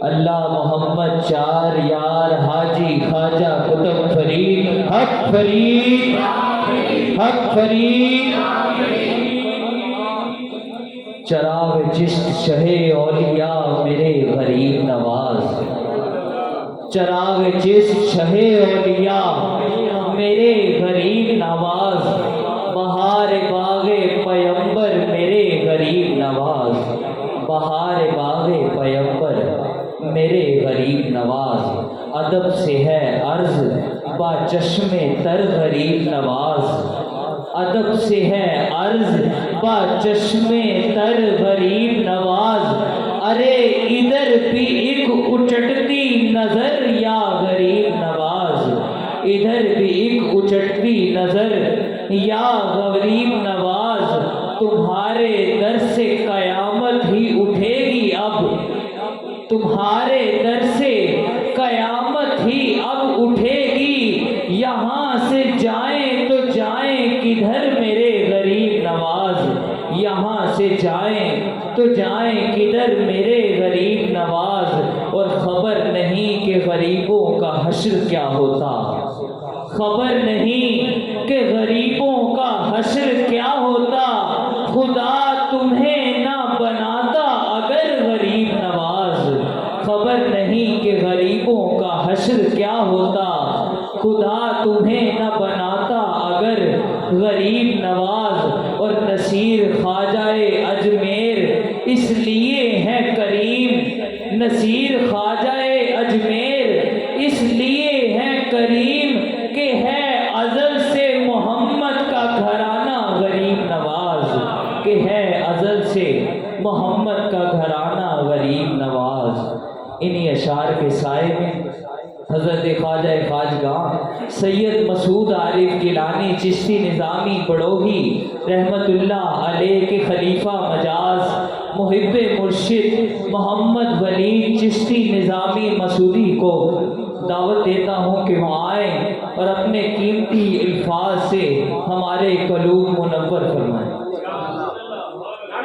اللہ محمد چار یار حاجی خواجہ قطب فرید حق فرید حق فرید چراغ چشت شہ اولیاء میرے غریب نواز چراغ چشت شہ اولیاء میرے غریب نواز بہار باغ پیمبر میرے غریب نواز بہار باغ پیمبر میرے غریب نواز ادب سے ہے عرض با چشم تر غریب نواز ادب سے ہے عرض با چشم تر غریب نواز ارے ادھر بھی ایک اچٹتی نظر یا غریب نواز ادھر بھی ایک اچٹتی نظر یا غریب نواز تمہارے در سے قیامت ہی اٹھے گی اب تمہارے در سے قیامت ہی اب اٹھے گی یہاں سے جائیں تو جائیں کدھر میرے غریب نواز یہاں سے جائیں تو جائیں کدھر میرے غریب نواز اور خبر نہیں کہ غریبوں کا حشر کیا ہوتا خبر نہیں کہ غریبوں کا حشر کیا ہوتا خدا تمہیں نہ بناتا اگر غریب نواز خبر نہیں کہ غریبوں کا حشر کیا ہوتا خدا تمہیں نہ بناتا اگر غریب نواز اور نصیر خواجہ اجمیر اس لیے ہے کریم نصیر خواجہ اجمیر اس لیے ہے کریم کہ ہے ازل سے محمد کا گھرانہ غریب نواز کہ ہے ازل سے محمد کا گھرانہ غریب نواز انہی اشعار کے سائے میں حضرت خواجہ خواجگاہ سید مسعود عارف گیلانی چشتی نظامی بڑوہی رحمت اللہ علیہ کے خلیفہ مجاز محب مرشد محمد ولی چشتی نظامی مسعودی کو دعوت دیتا ہوں کہ وہ آئیں اور اپنے قیمتی الفاظ سے ہمارے قلوب منور فرمائیں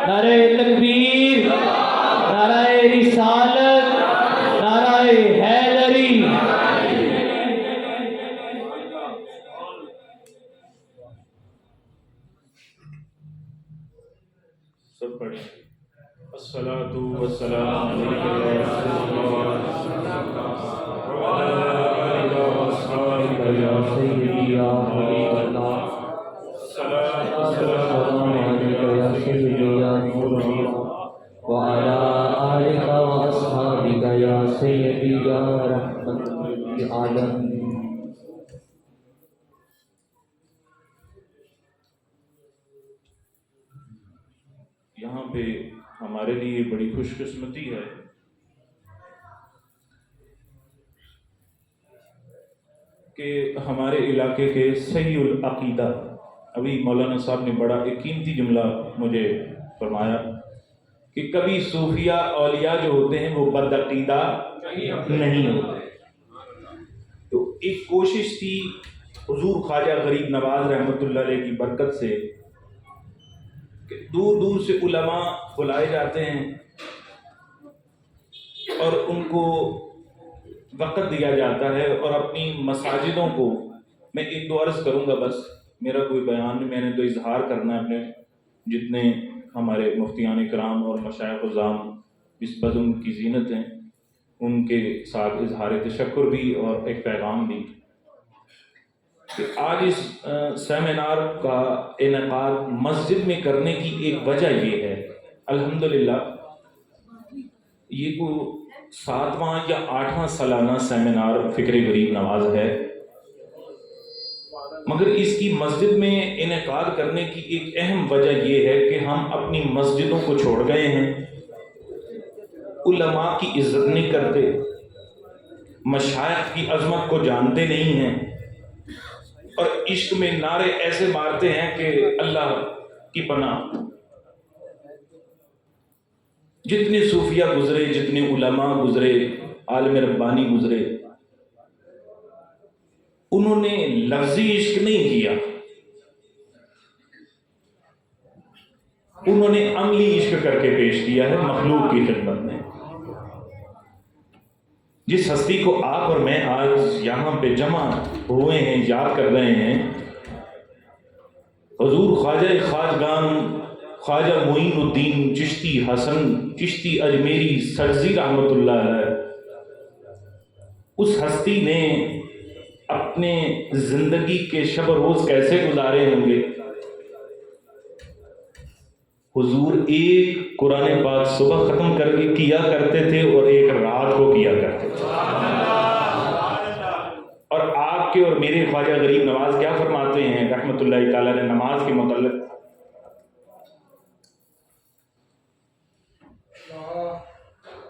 نعرہ تکبیر نعرہ رسالت نعرہ حیدری سب پڑھیں الصلاۃ والسلام علیک یا رسول اللہ وعلی آلہ واصحابہ یا سیدی یا حبیب اللہ الصلاۃ والسلام علیک یا سیدی یا نور اللہ وعلى آلك وأصحابك يا سيدي يا رحمة للعالمين یہاں پہ ہمارے لیے بڑی خوش قسمتی ہے کہ ہمارے علاقے کے صحیح العقیدہ ابھی مولانا صاحب نے بڑا ایک قیمتی جملہ مجھے فرمایا کہ کبھی صوفیہ اولیاء جو ہوتے ہیں وہ بدعقیدہ نہیں ہوتے تو ایک کوشش تھی حضور خواجہ غریب نواز رحمۃ اللہ علیہ کی برکت سے کہ دور دور سے علماء بلائے جاتے ہیں اور ان کو وقت دیا جاتا ہے اور اپنی مساجدوں کو میں ایک دو عرض کروں گا بس میرا کوئی بیان نہیں میں نے تو اظہار کرنا ہے اپنے جتنے ہمارے مفتیان کرام اور مشائخ عظام اس بزم کی زینت ہیں ان کے ساتھ اظہار تشکر بھی اور ایک پیغام بھی کہ آج اس سیمینار کا انعقاد مسجد میں کرنے کی ایک وجہ یہ ہے الحمدللہ یہ کو 7واں یا 8واں سالانہ سیمینار فکر غریب نواز ہے مگر اس کی مسجد میں انعقاد کرنے کی ایک اہم وجہ یہ ہے کہ ہم اپنی مسجدوں کو چھوڑ گئے ہیں علماء کی عزت نہیں کرتے مشائخ کی عظمت کو جانتے نہیں ہیں اور عشق میں نعرے ایسے مارتے ہیں کہ اللہ کی پناہ جتنے صوفیہ گزرے جتنے علماء گزرے عالم ربانی گزرے انہوں نے لفظی عشق نہیں کیا انہوں نے عملی عشق کر کے پیش کیا ہے مخلوق کی خدمت میں جس ہستی کو آپ اور میں آج یہاں پہ جمع ہوئے ہیں، یاد کر رہے ہیں، حضور خواجہ خواجگان خواجہ معین الدین چشتی حسن چشتی اجمیری سرزی رحمۃ اللہ علیہ، اس ہستی نے اپنے زندگی کے شب و روز کیسے گزارے ہوں گے؟ حضور ایک قرآن پاک صبح ختم کر کے کیا کرتے تھے اور ایک رات کو کیا کرتے تھے، اور آپ کے اور میرے خواجہ غریب نواز کیا فرماتے ہیں رحمۃ اللہ تعالیٰ نے نماز کے متعلق؟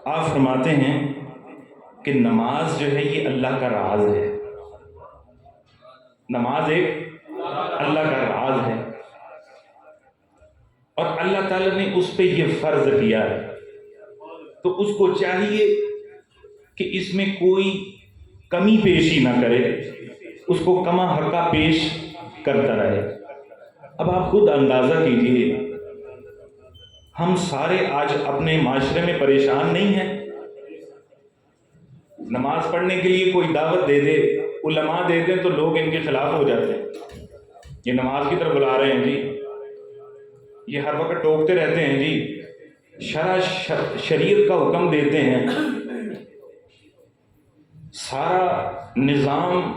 آپ فرماتے ہیں کہ نماز جو ہے یہ اللہ کا راز ہے، نماز ایک اللہ کا راز ہے، اور اللہ تعالیٰ نے اس پہ یہ فرض کیا ہے، تو اس کو چاہیے کہ اس میں کوئی کمی پیشی نہ کرے، اس کو کما حقہ پیش کرتا رہے۔ اب آپ خود اندازہ کیجئے، ہم سارے آج اپنے معاشرے میں پریشان نہیں ہیں؟ نماز پڑھنے کے لیے کوئی دعوت دے دے، علماء دے دیں تو لوگ ان کے خلاف ہو جاتے ہیں، یہ نماز کی طرف بلا رہے ہیں جی، یہ ہر وقت ٹوکتے رہتے ہیں جی، شریعت کا حکم دیتے ہیں، سارا نظام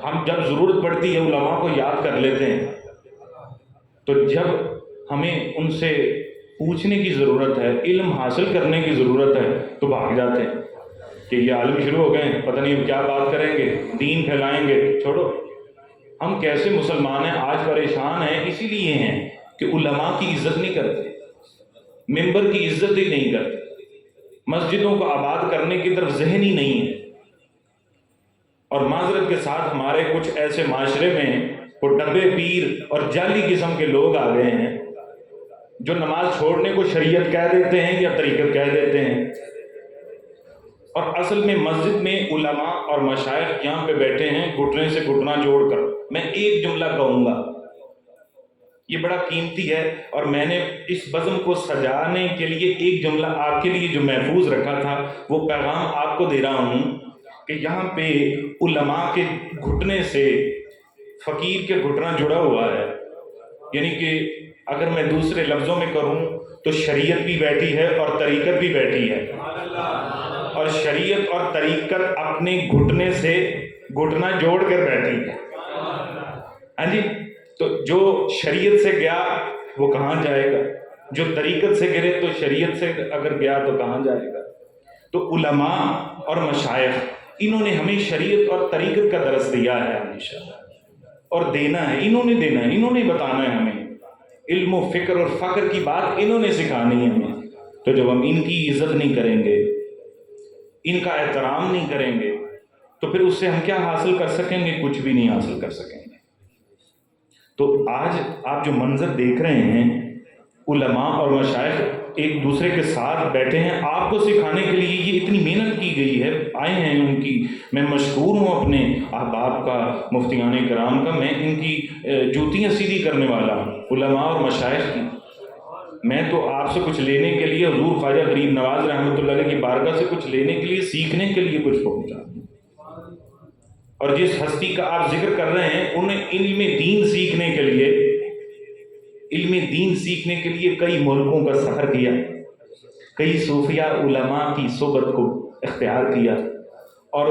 ہم جب ضرورت پڑتی ہے علماء کو یاد کر لیتے ہیں، تو جب ہمیں ان سے پوچھنے کی ضرورت ہے، علم حاصل کرنے کی ضرورت ہے، تو بھاگ جاتے ہیں کہ یہ عالم شروع ہو گئے ہیں، پتہ نہیں اب کیا بات کریں گے، دین پھیلائیں گے۔ چھوڑو، ہم کیسے مسلمان ہیں آج پریشان ہیں، اسی لیے ہیں کہ علماء کی عزت نہیں کرتے، ممبر کی عزت ہی نہیں کرتے، مسجدوں کو آباد کرنے کی طرف ذہن ہی نہیں ہے، اور معذرت کے ساتھ ہمارے کچھ ایسے معاشرے میں وہ ڈبے پیر اور جعلی قسم کے لوگ آ گئے ہیں جو نماز چھوڑنے کو شریعت کہہ دیتے ہیں یا طریقت کہہ دیتے ہیں، اور اصل میں مسجد میں علماء اور مشائخ یہاں پہ بیٹھے ہیں گھٹنے سے گھٹنا جوڑ کر۔ میں ایک جملہ کہوں گا، یہ بڑا قیمتی ہے، اور میں نے اس بزم کو سجانے کے لیے ایک جملہ آپ کے لیے جو محفوظ رکھا تھا، وہ پیغام آپ کو دے رہا ہوں کہ یہاں پہ علماء کے گھٹنے سے فقیر کے گھٹنا جڑا ہوا ہے، یعنی کہ اگر میں دوسرے لفظوں میں کروں تو شریعت بھی بیٹھی ہے اور طریقت بھی بیٹھی ہے، اور شریعت اور طریقت اپنے گھٹنے سے گھٹنا جوڑ کر بیٹھی ہے۔ ہاں جی، تو جو شریعت سے گیا وہ کہاں جائے گا، جو طریقت سے گرے تو شریعت سے اگر گیا تو کہاں جائے گا؟ تو علماء اور مشائخ انہوں نے ہمیں شریعت اور طریقت کا درس دیا ہے ہمیشہ، اور دینا ہے، انہوں نے دینا ہے، انہوں نے بتانا ہے ہمیں، علم و فکر اور فقر کی بات انہوں نے سکھانی ہے ہمیں۔ تو جب ہم ان کی عزت نہیں کریں گے، ان کا احترام نہیں کریں گے، تو پھر اس سے ہم کیا حاصل کر سکیں گے؟ کچھ بھی نہیں حاصل کر سکیں گے۔ تو آج آپ جو منظر دیکھ رہے ہیں، علماء اور مشائخ ایک دوسرے کے ساتھ بیٹھے ہیں آپ کو سکھانے کے لیے، یہ اتنی محنت کی گئی ہے، آئے ہیں ان کی، میں مشکور ہوں اپنے احباب کا، مفتیان کرام کا، میں ان کی جوتیاں سیدھی کرنے والا ہوں، علماء اور مشائخ کی۔ میں تو آپ سے کچھ لینے کے لیے، حضور خواجہ غریب نواز رحمۃ اللہ علیہ کی بارگاہ سے کچھ لینے کے لیے، سیکھنے کے لیے کچھ پہنچا، اور جس ہستی کا آپ ذکر کر رہے ہیں انہیں علم دین سیکھنے کے لیے، علم دین سیکھنے کے لیے کئی ملکوں کا سفر کیا، کئی صوفیہ علماء کی صحبت کو اختیار کیا، اور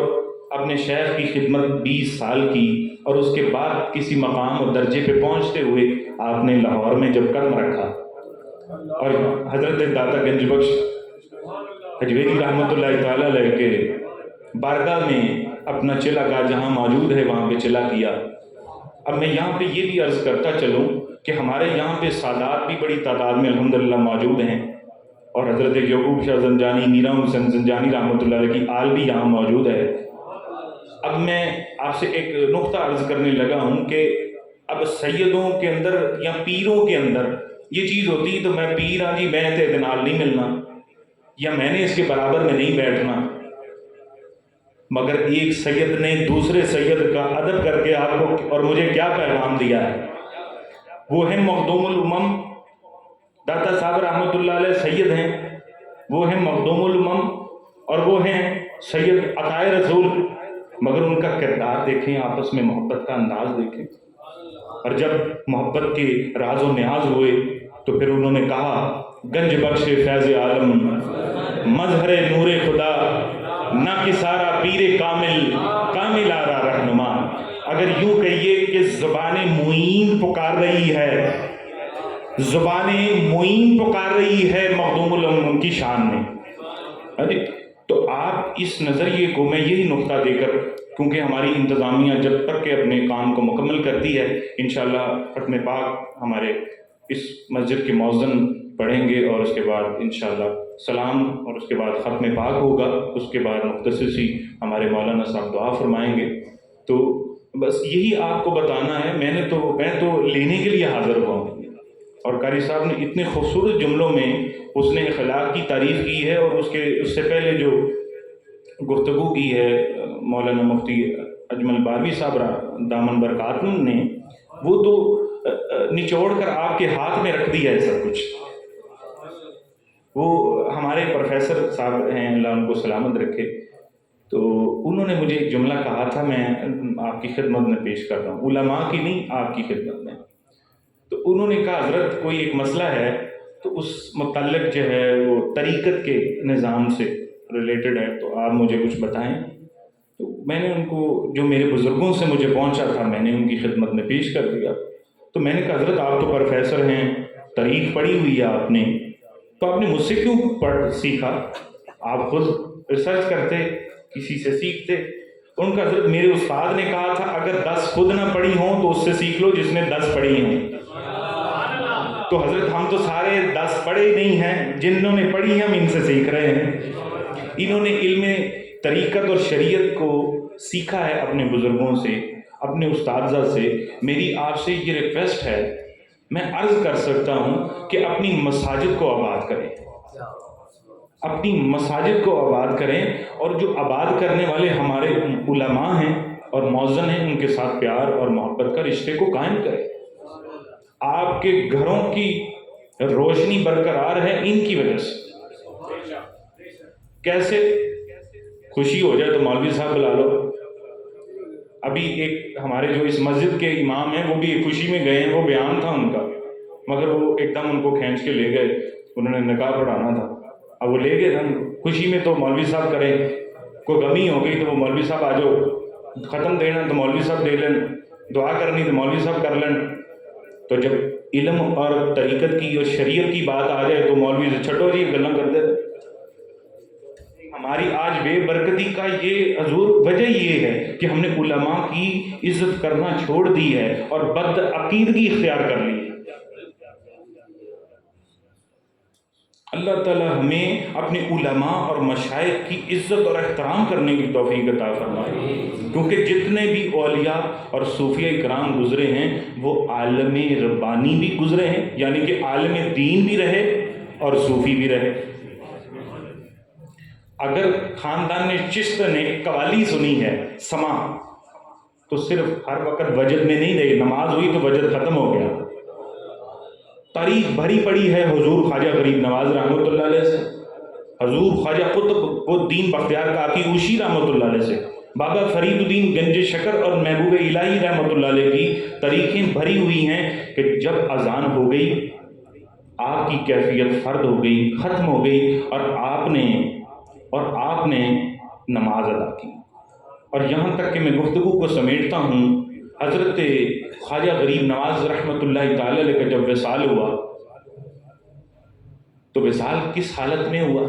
اپنے شیخ کی خدمت 20 سال کی، اور اس کے بعد کسی مقام اور درجے پہ پہنچتے ہوئے آپ نے لاہور میں جب قدم رکھا، اور حضرت داتا گنج بخش حجویری رحمۃ اللہ تعالیٰ علیہ کے بارگاہ میں اپنا چلا کا جہاں موجود ہے وہاں پہ چلا کیا۔ اب میں یہاں پہ یہ بھی عرض کرتا چلوں کہ ہمارے یہاں پہ سادات بھی بڑی تعداد میں الحمدللہ موجود ہیں، اور حضرت یعقوب شاہ زنجانی، میرا حسین زنجانی رحمۃ اللہ علیہ کی آل بھی یہاں موجود ہے۔ اب میں آپ سے ایک نقطہ عرض کرنے لگا ہوں کہ اب سیدوں کے اندر یا پیروں کے اندر یہ چیز ہوتی ہے، تو میں پیر ہاں جی، میں اعتدال نہیں ملنا، یا میں نے اس کے برابر میں نہیں بیٹھنا، مگر ایک سید نے دوسرے سید کا ادب کر کے آپ کو اور مجھے کیا پیغام دیا ہے، وہ ہیں مخدوم الامم، داتا صاحب رحمۃ اللہ علیہ سید ہیں، وہ ہیں مخدوم الامم، اور وہ ہیں سید عطائے رسول، مگر ان کا کردار دیکھیں، آپس میں محبت کا انداز دیکھیں. اور جب محبت کے راز و نیاز ہوئے تو پھر انہوں نے کہا گنج بخش فیض عالم مظہر نور خدا نہ کسارا پیر کامل کامل آرا رہنما. اگر یوں کہیے کہ زبان معین پکار رہی ہے، زبان معین پکار رہی ہے مخدوم العلوم کی شان میں. ارے تو آپ اس نظریے کو، میں یہی نقطہ دے کر، کیونکہ ہماری انتظامیہ جب تک کہ اپنے کام کو مکمل کرتی ہے، انشاءاللہ ختم پاک ہمارے اس مسجد کے مؤذن پڑھیں گے اور اس کے بعد انشاءاللہ سلام اور اس کے بعد ختم پاک ہوگا. اس کے بعد مختصر سی ہمارے مولانا صاحب دعا فرمائیں گے. تو بس یہی آپ کو بتانا ہے. میں تو لینے کے لیے حاضر ہوا ہوں. اور قاری صاحب نے اتنے خوبصورت جملوں میں اس نے اخلاق کی تعریف کی ہے، اور اس سے پہلے جو گفتگو کی ہے مولانا مفتی اجمل باروی صاحب دامن برکاتن نے، وہ تو نچوڑ کر آپ کے ہاتھ میں رکھ دیا ہے سب کچھ. وہ ہمارے پروفیسر صاحب ہیں، اللہ ان کو سلامت رکھے، تو انہوں نے مجھے ایک جملہ کہا تھا، میں آپ کی خدمت میں پیش کر رہا ہوں، علماء کی نہیں، آپ کی خدمت میں. تو انہوں نے کہا حضرت کوئی ایک مسئلہ ہے تو اس متعلق جو ہے وہ طریقت کے نظام سے ریلیٹڈ ہے، تو آپ مجھے کچھ بتائیں. تو میں نے ان کو جو میرے بزرگوں سے مجھے پہنچا تھا میں نے ان کی خدمت میں پیش کر دیا. تو میں نے کہا حضرت آپ تو پروفیسر ہیں، تاریخ پڑھی ہوئی ہے آپ نے، تو آپ نے مجھ سے کیوں سیکھا؟ آپ خود ریسرچ کرتے، کسی سے سیکھتے. ان کا حضرت میرے استاد نے کہا تھا اگر 10 خود نہ پڑھی ہوں تو اس سے سیکھ لو جس نے 10 پڑھی ہوں. تو حضرت ہم تو سارے 10 پڑھے نہیں ہیں، جنہوں نے پڑھی ہیں ہم ان سے سیکھ رہے ہیں. انہوں نے علم طریقت اور شریعت کو سیکھا ہے اپنے بزرگوں سے، اپنے اساتذہ سے. میری آپ سے یہ ریکویسٹ ہے، میں عرض کر سکتا ہوں کہ اپنی مساجد کو آباد کریں، اپنی مساجد کو آباد کریں، اور جو آباد کرنے والے ہمارے علماء ہیں اور مؤذن ہیں ان کے ساتھ پیار اور محبت کا رشتے کو قائم کریں. آپ کے گھروں کی روشنی برقرار ہے ان کی وجہ سے. کیسے؟ خوشی ہو جائے تو مولوی صاحب بلا لو. ابھی ایک ہمارے جو اس مسجد کے امام ہیں وہ بھی ایک خوشی میں گئے ہیں، وہ بیان تھا ان کا، مگر وہ ایک دم ان کو کھینچ کے لے گئے، انہوں نے نکاح پڑھانا تھا، اب وہ لے گئے ہم خوشی میں. تو مولوی صاحب کریں، کوئی غمی ہو گئی تو وہ مولوی صاحب آ جاؤ، ختم دینا تو مولوی صاحب دے لیں، دعا کرنی تو مولوی صاحب کر لیں. تو جب علم اور طریقت کی اور شریعت کی بات آ جائے تو مولوی سے چھٹو جی گلاں کرتے. ہماری آج بے برکتی کا یہ حضور وجہ یہ ہے کہ ہم نے علماء کی عزت کرنا چھوڑ دی ہے اور بد عقیدگی اختیار کر لی. اللہ تعالی ہمیں اپنے علماء اور مشائخ کی عزت اور احترام کرنے کی توفیق عطا فرمائے، کیونکہ جتنے بھی اولیاء اور صوفیاء کرام گزرے ہیں وہ عالم ربانی بھی گزرے ہیں، یعنی کہ عالم دین بھی رہے اور صوفی بھی رہے. اگر خاندان چشت نے قوالی سنی ہے سما، تو صرف ہر وقت وجد میں نہیں رہی، نماز ہوئی تو وجد ختم ہو گیا. تاریخ بھری پڑی ہے حضور خواجہ غریب نواز رحمۃ اللہ علیہ سے، حضور خواجہ قطب الدین بختیار کاکی اوشی رحمۃ اللہ علیہ سے، بابا فرید الدین گنج شکر اور محبوب الہی رحمۃ اللہ علیہ کی تاریخیں بھری ہوئی ہیں کہ جب اذان ہو گئی آپ کی کیفیت فرد ہو گئی، ختم ہو گئی، اور آپ نے نماز ادا کی. اور یہاں تک کہ میں گفتگو کو سمیٹتا ہوں، حضرت خواجہ غریب نواز رحمۃ اللہ تعالی علیہ کا جب وصال ہوا تو وصال کس حالت میں ہوا؟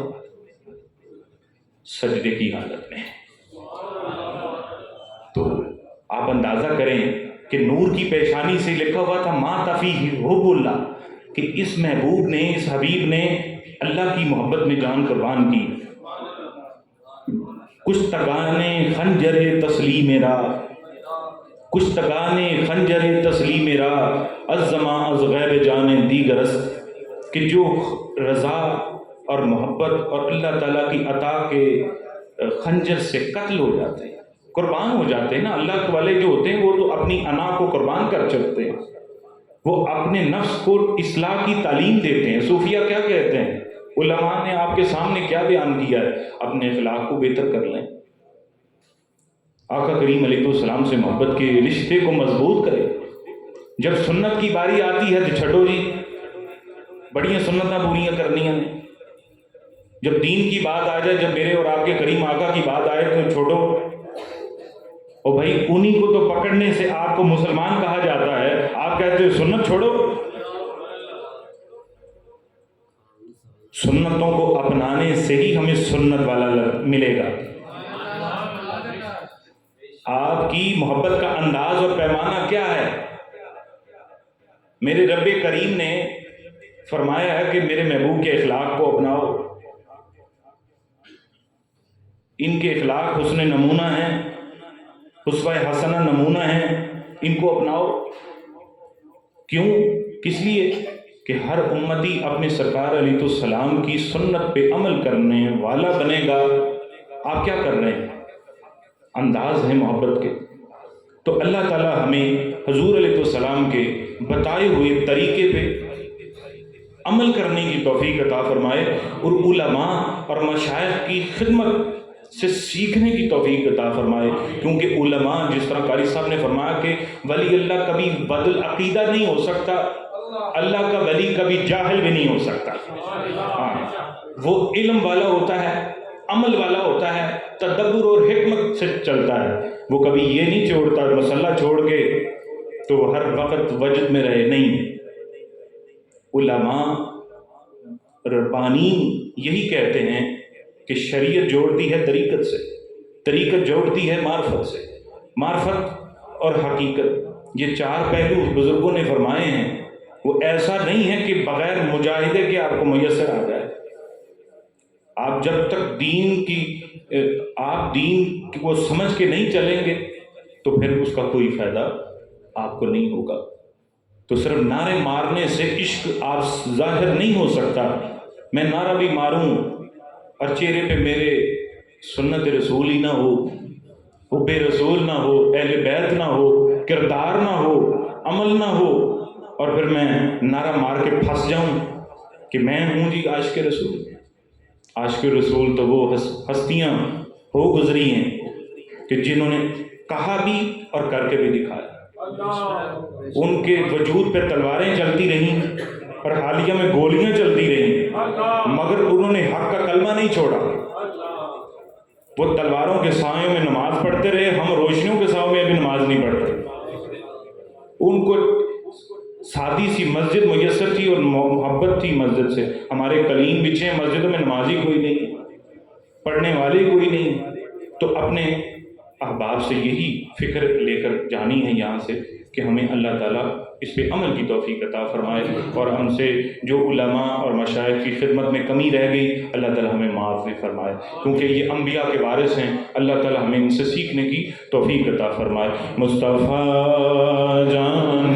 سجدے کی حالت میں. تو آپ اندازہ کریں کہ نور کی پیشانی سے لکھا ہوا تھا ما تفیہ حب اللہ، کہ اس محبوب نے، اس حبیب نے اللہ کی محبت میں جان قربان کی. کشتگانے خنجر تسلیم را، کشتگانے خنجر تسلیم را، از زماں از غیب جان دیگرست، کہ جو رضا اور محبت اور اللہ تعالیٰ کی عطا کے خنجر سے قتل ہو جاتے ہیں، قربان ہو جاتے ہیں نا. اللہ والے جو ہوتے ہیں وہ تو اپنی انا کو قربان کر چکتے ہیں، وہ اپنے نفس کو اصلاح کی تعلیم دیتے ہیں. صوفیہ کیا کہتے ہیں؟ علماء نے آپ کے سامنے کیا بیان کیا ہے؟ اپنے اخلاق کو بہتر کر لیں، آقا کریم علیہ السلام سے محبت کے رشتے کو مضبوط کریں۔ جب سنت کی باری آتی ہے تو چھٹو جی، بڑیاں سنتیں پوریاں کرنیاں ہیں۔ جب دین کی بات آ جائے، جب میرے اور آپ کے کریم آقا کی بات آئے تو چھوڑو، اور بھائی انہی کو تو پکڑنے سے آپ کو مسلمان کہا جاتا ہے، آپ کہتے ہو سنت چھوڑو۔ سنتوں کو اپنانے سے ہی ہمیں سنت والا ملے گا۔ آپ کی محبت کا انداز اور پیمانہ کیا ہے؟ میرے رب کریم نے فرمایا ہے کہ میرے محبوب کے اخلاق کو اپناؤ، ان کے اخلاق حسن نمونہ ہیں، اسوہ حسنہ نمونہ ہیں، ان کو اپناؤ۔ کیوں؟ کس لیے کہ ہر امتی اپنے سرکار علیہ السلام کی سنت پہ عمل کرنے والا بنے گا۔ آپ کیا کر رہے ہیں؟ انداز ہے محبت کے۔ تو اللہ تعالی ہمیں حضور علیہ السلام کے بتائے ہوئے طریقے پہ عمل کرنے کی توفیق عطا فرمائے، اور علماء اور مشائخ کی خدمت سے سیکھنے کی توفیق عطا فرمائے، کیونکہ علماء، جس طرح قاری صاحب نے فرمایا کہ ولی اللہ کبھی بدل عقیدہ نہیں ہو سکتا، اللہ کا ولی کبھی جاہل بھی نہیں ہو سکتا۔ وہ علم والا ہوتا ہے، عمل والا ہوتا ہے، تدبر اور حکمت سے چلتا ہے، وہ کبھی یہ نہیں چھوڑتا مسئلہ چھوڑ کے تو ہر وقت وجد میں رہے، نہیں۔ علماء ربانی یہی کہتے ہیں کہ شریعت جوڑتی ہے طریقت سے، طریقت جوڑتی ہے معرفت سے، معرفت اور حقیقت، یہ چار پہلو بزرگوں نے فرمائے ہیں۔ وہ ایسا نہیں ہے کہ بغیر مجاہدے کے آپ کو میسر آ جائے۔ آپ جب تک دین کو سمجھ کے نہیں چلیں گے تو پھر اس کا کوئی فائدہ آپ کو نہیں ہوگا۔ تو صرف نعرے مارنے سے عشق آپ ظاہر نہیں ہو سکتا۔ میں نعرہ بھی ماروں اور چہرے پہ میرے سنت رسول ہی نہ ہو، حب رسول نہ ہو، اہل بیت نہ ہو، کردار نہ ہو، عمل نہ ہو، اور پھر میں نعرہ مار کے پھنس جاؤں کہ میں ہوں جی عاشق رسول۔ عاشق رسول تو وہ ہستیاں ہو گزری ہیں کہ جنہوں نے کہا بھی اور کر کے بھی دکھایا۔ ان کے وجود پہ تلواریں چلتی رہیں اور حالیہ میں گولیاں چلتی رہیں، مگر انہوں نے حق کا کلمہ نہیں چھوڑا۔ وہ تلواروں کے سایوں میں نماز پڑھتے رہے، ہم روشنیوں کے سایوں میں بھی نماز نہیں پڑھتے۔ ان کو سادی سی مسجد میسر تھی اور محبت تھی مسجد سے۔ ہمارے قلین بچھے ہیں، مسجدوں میں نمازی کوئی نہیں، پڑھنے والے کوئی نہیں۔ تو اپنے احباب سے یہی فکر لے کر جانی ہے یہاں سے کہ ہمیں اللہ تعالیٰ اس پہ عمل کی توفیق عطا فرمائے، اور ہم سے جو علماء اور مشائخ کی خدمت میں کمی رہ گئی اللہ تعالیٰ ہمیں معاف بھی فرمائے، کیونکہ یہ انبیاء کے وارث ہیں۔ اللہ تعالیٰ ہمیں ان سے سیکھنے کی توفیق عطا فرمائے۔ مصطفیٰ جان